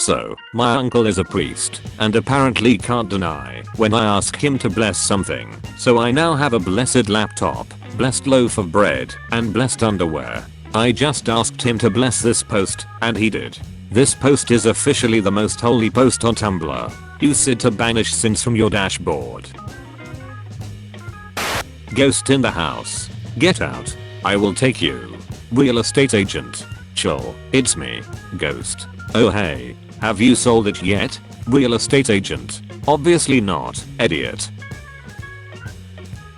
So, my uncle is a priest, and apparently can't deny when I ask him to bless something. So I now have a blessed laptop, blessed loaf of bread, and blessed underwear. I just asked him to bless this post, and he did. This post is officially the most holy post on Tumblr. Use it to banish sins from your dashboard. Ghost in the house. Get out. I will take you. Real estate agent. Chill, it's me, Ghost. Oh hey, have you sold it yet? Real estate agent. Obviously not, idiot.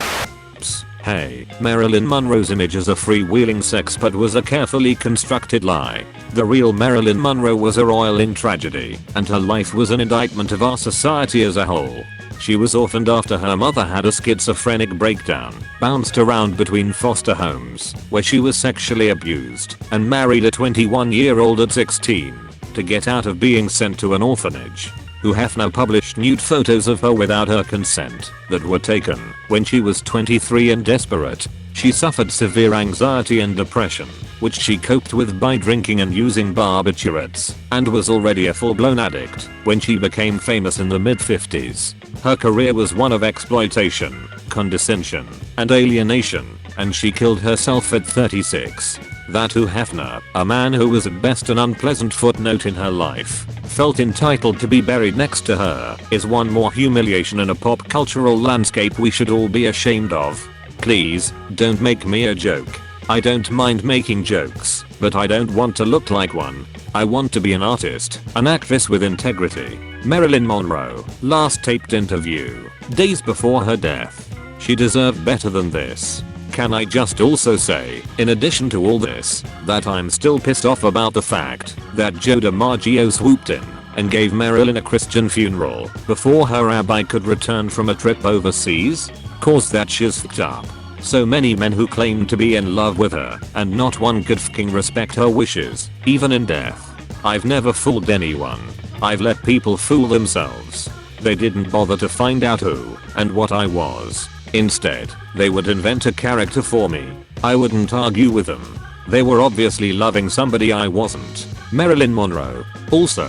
Psst, hey, Marilyn Monroe's image as a freewheeling sexpot was a carefully constructed lie. The real Marilyn Monroe was a roiling tragedy, and her life was an indictment of our society as a whole. She was orphaned after her mother had a schizophrenic breakdown, bounced around between foster homes, where she was sexually abused, and married a 21-year-old at 16, to get out of being sent to an orphanage. Who Hefner published nude photos of her without her consent, that were taken when she was 23 and desperate. She suffered severe anxiety and depression, which she coped with by drinking and using barbiturates, and was already a full-blown addict when she became famous in the mid-50s. Her career was one of exploitation, condescension, and alienation, and she killed herself at 36. That Hugh Hefner, a man who was at best an unpleasant footnote in her life, felt entitled to be buried next to her, is one more humiliation in a pop cultural landscape we should all be ashamed of. Please, don't make me a joke. I don't mind making jokes, but I don't want to look like one. I want to be an artist, an actress with integrity. Marilyn Monroe, last taped interview, days before her death. She deserved better than this. Can I just also say, in addition to all this, that I'm still pissed off about the fact that Joe DiMaggio swooped in and gave Marilyn a Christian funeral before her rabbi could return from a trip overseas? Cause that shiz fucked up. So many men who claimed to be in love with her, and not one could fucking respect her wishes, even in death. I've never fooled anyone. I've let people fool themselves. They didn't bother to find out who and what I was. Instead, they would invent a character for me. I wouldn't argue with them. They were obviously loving somebody I wasn't. Marilyn Monroe. Also,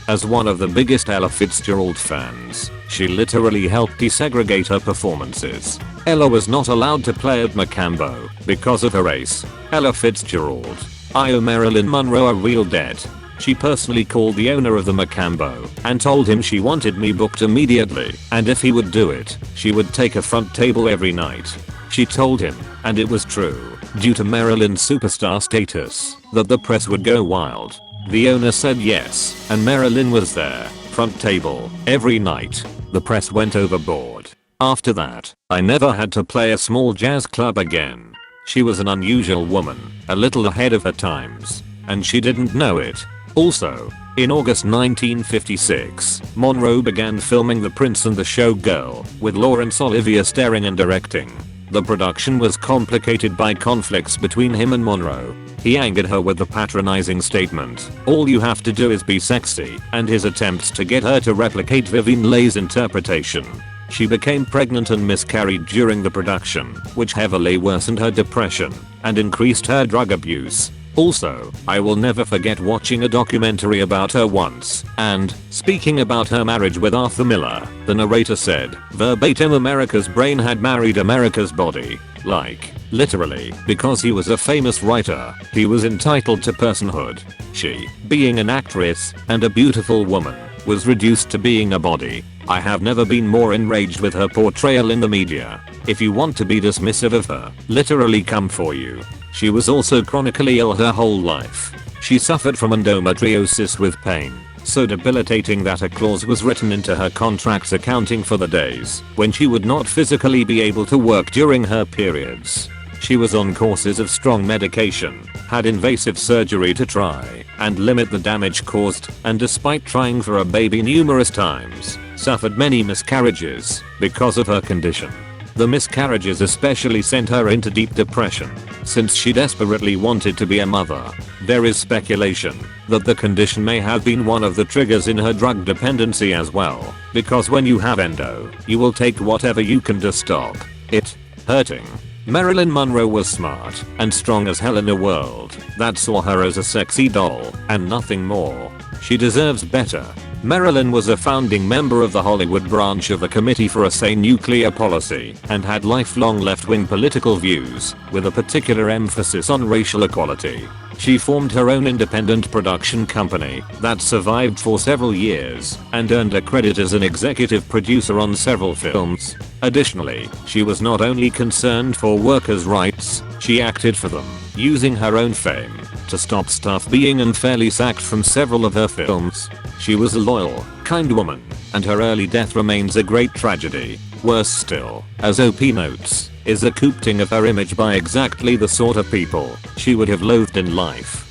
as one of the biggest Ella Fitzgerald fans, she literally helped desegregate her performances. Ella was not allowed to play at Macambo because of her race. Ella Fitzgerald. I owe Marilyn Monroe a real debt. She personally called the owner of the Macambo and told him she wanted me booked immediately, and if he would do it, she would take a front table every night. She told him, and it was true, due to Marilyn's superstar status, that the press would go wild. The owner said yes, and Marilyn was there, front table, every night. The press went overboard. After that, I never had to play a small jazz club again. She was an unusual woman, a little ahead of her times, and she didn't know it. Also, in August 1956, Monroe began filming The Prince and the Showgirl, with Laurence Olivier starring and directing. The production was complicated by conflicts between him and Monroe. He angered her with the patronizing statement, "All you have to do is be sexy," and his attempts to get her to replicate Vivien Leigh's interpretation. She became pregnant and miscarried during the production, which heavily worsened her depression and increased her drug abuse. Also, I will never forget watching a documentary about her once, and, speaking about her marriage with Arthur Miller, the narrator said, verbatim, America's brain had married America's body. Like, literally, because he was a famous writer, he was entitled to personhood. She, being an actress, and a beautiful woman, was reduced to being a body. I have never been more enraged with her portrayal in the media. If you want to be dismissive of her, literally come for you. She was also chronically ill her whole life. She suffered from endometriosis with pain so debilitating that a clause was written into her contracts accounting for the days when she would not physically be able to work during her periods. She was on courses of strong medication, had invasive surgery to try and limit the damage caused, and despite trying for a baby numerous times, suffered many miscarriages because of her condition. The miscarriages especially sent her into deep depression, since she desperately wanted to be a mother. There is speculation that the condition may have been one of the triggers in her drug dependency as well, because when you have endo, you will take whatever you can to stop it hurting. Marilyn Monroe was smart and strong as hell in a world that saw her as a sexy doll and nothing more. She deserves better. Marilyn was a founding member of the Hollywood branch of the Committee for a Sane Nuclear Policy and had lifelong left-wing political views, with a particular emphasis on racial equality. She formed her own independent production company that survived for several years and earned a credit as an executive producer on several films. Additionally, she was not only concerned for workers' rights, she acted for them, using her own fame to stop staff being unfairly sacked from several of her films. She was a loyal, kind woman, and her early death remains a great tragedy. Worse still, as OP notes, is a coopting of her image by exactly the sort of people she would have loathed in life.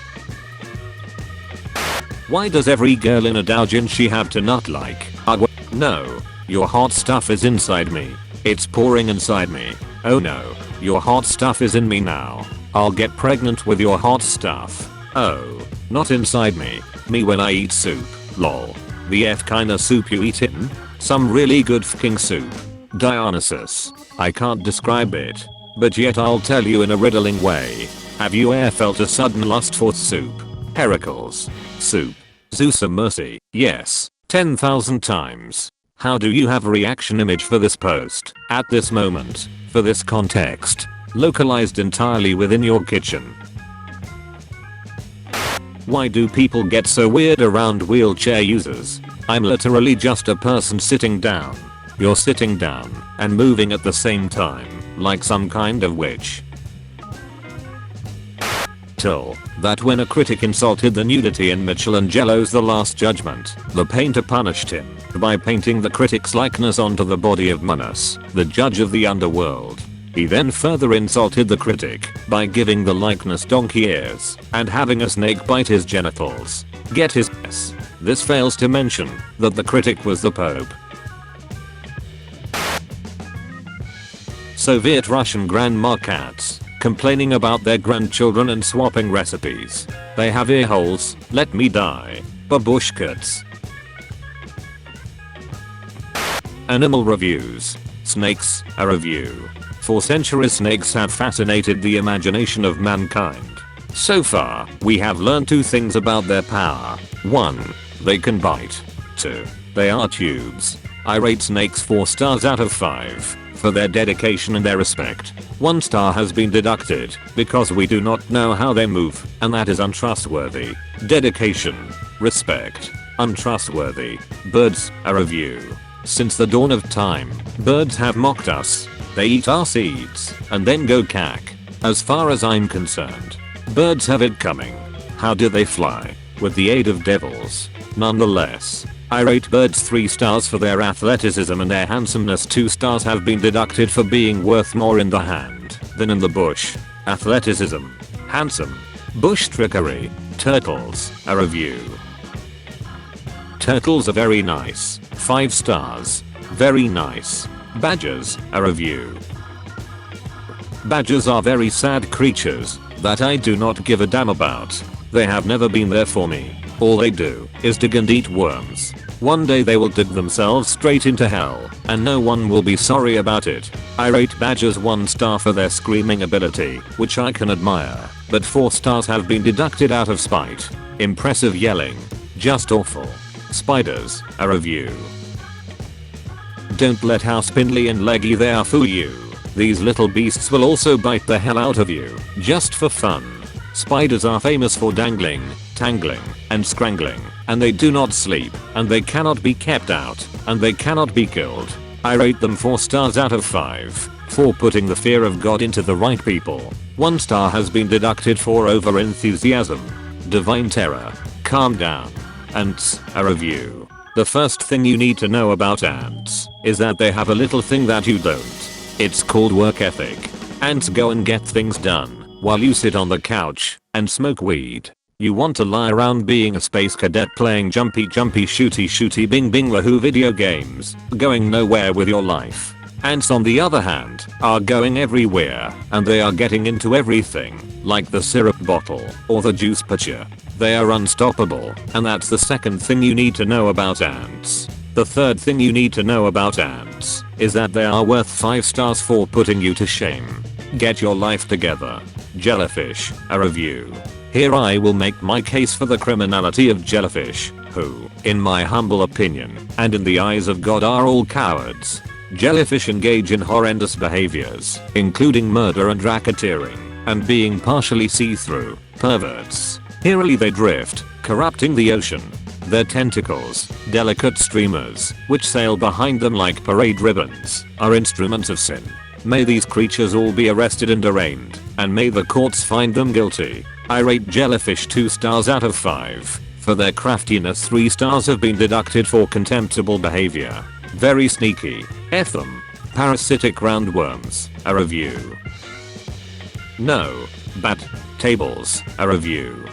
Why does every girl in a doujin she have to nut like? No, your hot stuff is inside me. It's pouring inside me. Oh no, your hot stuff is in me now. I'll get pregnant with your hot stuff. Oh, not inside me. Me when I eat soup. Lol. The F kinda soup you eat in? Some really good fucking soup. Dionysus. I can't describe it, but yet I'll tell you in a riddling way. Have you ever felt a sudden lust for soup? Heracles. Soup. Zeus a mercy. Yes. 10,000 times. How do you have a reaction image for this post, at this moment, for this context, localized entirely within your kitchen? Why do people get so weird around wheelchair users? I'm literally just a person sitting down. You're sitting down and moving at the same time, like some kind of witch. Till that when a critic insulted the nudity in Michelangelo's The Last Judgment, the painter punished him by painting the critic's likeness onto the body of Minos, the judge of the underworld. He then further insulted the critic by giving the likeness donkey ears and having a snake bite his genitals. Get his ass. This fails to mention that the critic was the Pope. Soviet Russian grandma cats complaining about their grandchildren and swapping recipes. They have ear holes, let me die. Babushkats. Animal reviews. Snakes, a review. For centuries snakes have fascinated the imagination of mankind. So far, we have learned two things about their power. 1. They can bite. 2. They are tubes. I rate snakes 4 stars out of 5 for their dedication and their respect. 1 star has been deducted because we do not know how they move, and that is untrustworthy. Dedication. Respect. Untrustworthy. Birds, a review. Since the dawn of time, birds have mocked us. They eat our seeds and then go cack. As far as I'm concerned, birds have it coming. How do they fly? With the aid of devils. Nonetheless, I rate birds 3 stars for their athleticism and their handsomeness. 2 stars have been deducted for being worth more in the hand than in the bush. Athleticism. Handsome. Bush trickery. Turtles, a review. Turtles are very nice. 5 stars. Very nice. Badgers, a review. Badgers are very sad creatures that I do not give a damn about. They have never been there for me. All they do is dig and eat worms. One day they will dig themselves straight into hell, and no one will be sorry about it. I rate badgers 1 star for their screaming ability, which I can admire, but 4 stars have been deducted out of spite. Impressive yelling. Just awful. Spiders, a review. Don't let how spindly and leggy they are fool you. These little beasts will also bite the hell out of you, just for fun. Spiders are famous for dangling, tangling, and scrangling, and they do not sleep, and they cannot be kept out, and they cannot be killed. I rate them 4 stars out of 5 for putting the fear of God into the right people. 1 star has been deducted for over enthusiasm. Divine terror. Calm down. Ants, a review. The first thing you need to know about ants is that they have a little thing that you don't. It's called work ethic. Ants go and get things done while you sit on the couch and smoke weed. You want to lie around being a space cadet playing jumpy shooty bing bing wahoo video games, going nowhere with your life. Ants on the other hand are going everywhere, and they are getting into everything, like the syrup bottle or the juice pitcher. They are unstoppable, and that's the second thing you need to know about ants. The third thing you need to know about ants is that they are worth 5 stars for putting you to shame. Get your life together. Jellyfish, a review. Here I will make my case for the criminality of Jellyfish, who, in my humble opinion, and in the eyes of God, are all cowards. Jellyfish engage in horrendous behaviors, including murder and racketeering, and being partially see-through, perverts. Eerily they drift, corrupting the ocean. Their tentacles, delicate streamers, which sail behind them like parade ribbons, are instruments of sin. May these creatures all be arrested and arraigned, and may the courts find them guilty. I rate Jellyfish 2 stars out of 5. For their craftiness 3 stars have been deducted for contemptible behavior. Very sneaky. F them. Parasitic Roundworms, a review. No. Bat tables, a review.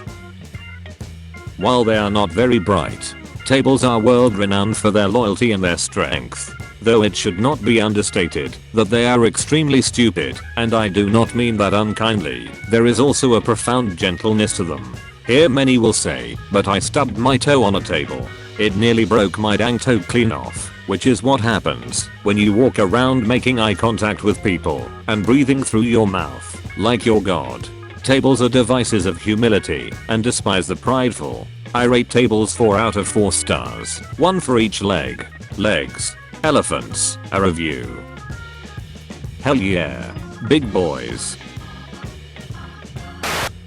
While they are not very bright, tables are world renowned for their loyalty and their strength. Though it should not be understated that they are extremely stupid, and I do not mean that unkindly, there is also a profound gentleness to them. Here many will say, but I stubbed my toe on a table. It nearly broke my dang toe clean off, which is what happens when you walk around making eye contact with people and breathing through your mouth like you're God. Tables are devices of humility and despise the prideful. I rate tables 4 out of 4 stars, 1 for each leg. Legs. Elephants, a review. Hell yeah. Big boys.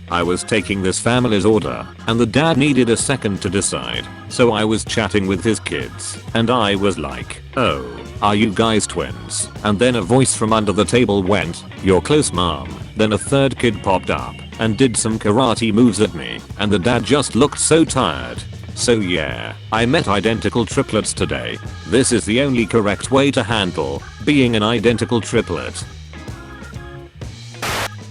I was taking this family's order, and the dad needed a second to decide, so I was chatting with his kids, and I was like, "Oh, are you guys twins?" And then a voice from under the table went, "You're close, mom." Then a third kid popped up, and did some karate moves at me, and the dad just looked so tired. So yeah, I met identical triplets today. This is the only correct way to handle being an identical triplet.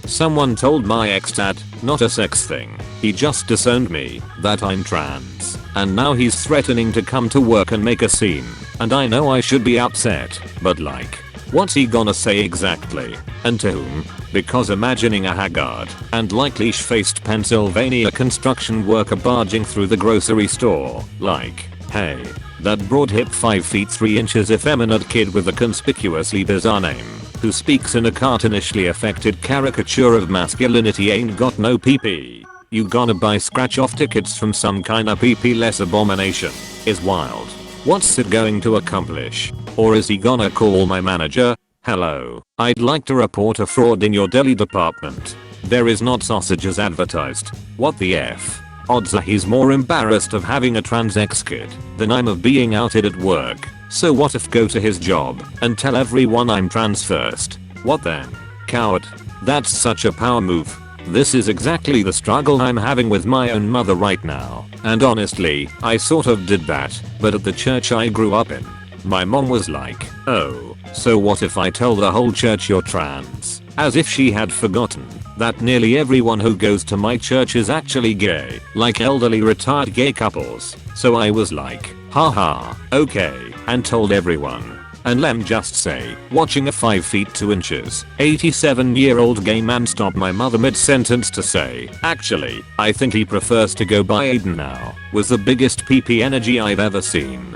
Someone told my ex that, not a sex thing, he just disowned me, that I'm trans, and now he's threatening to come to work and make a scene, and I know I should be upset, but like, what's he gonna say exactly? And to whom? Because imagining a haggard and like leash-faced Pennsylvania construction worker barging through the grocery store, like, hey, that broad hip 5 feet 3 inches effeminate kid with a conspicuously bizarre name, who speaks in a cartoonishly affected caricature of masculinity ain't got no PP. You gonna buy scratch-off tickets from some kinda PP-less abomination, is wild. What's it going to accomplish? Or is he gonna call my manager? Hello, I'd like to report a fraud in your deli department. There is not sausage as advertised. What the F? Odds are he's more embarrassed of having a trans ex-kid than I'm of being outed at work. So what if go to his job and tell everyone I'm trans first? What then? Coward. That's such a power move. This is exactly the struggle I'm having with my own mother right now. And honestly, I sort of did that, but at the church I grew up in, my mom was like, "Oh, so what if I tell the whole church you're trans?" As if she had forgotten that nearly everyone who goes to my church is actually gay, like elderly retired gay couples. So I was like, haha, okay, and told everyone. And lem just say, watching a 5 feet 2 inches, 87-year-old gay man stop my mother mid-sentence to say, "Actually, I think he prefers to go by Aiden now," was the biggest PP energy I've ever seen.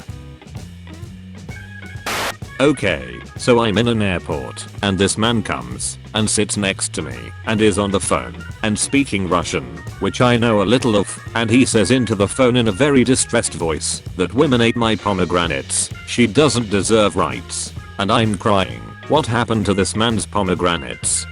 Okay, so I'm in an airport, and this man comes and sits next to me and is on the phone and speaking Russian, which I know a little of, and he says into the phone in a very distressed voice that women ate my pomegranates, she doesn't deserve rights. And I'm crying. What happened to this man's pomegranates?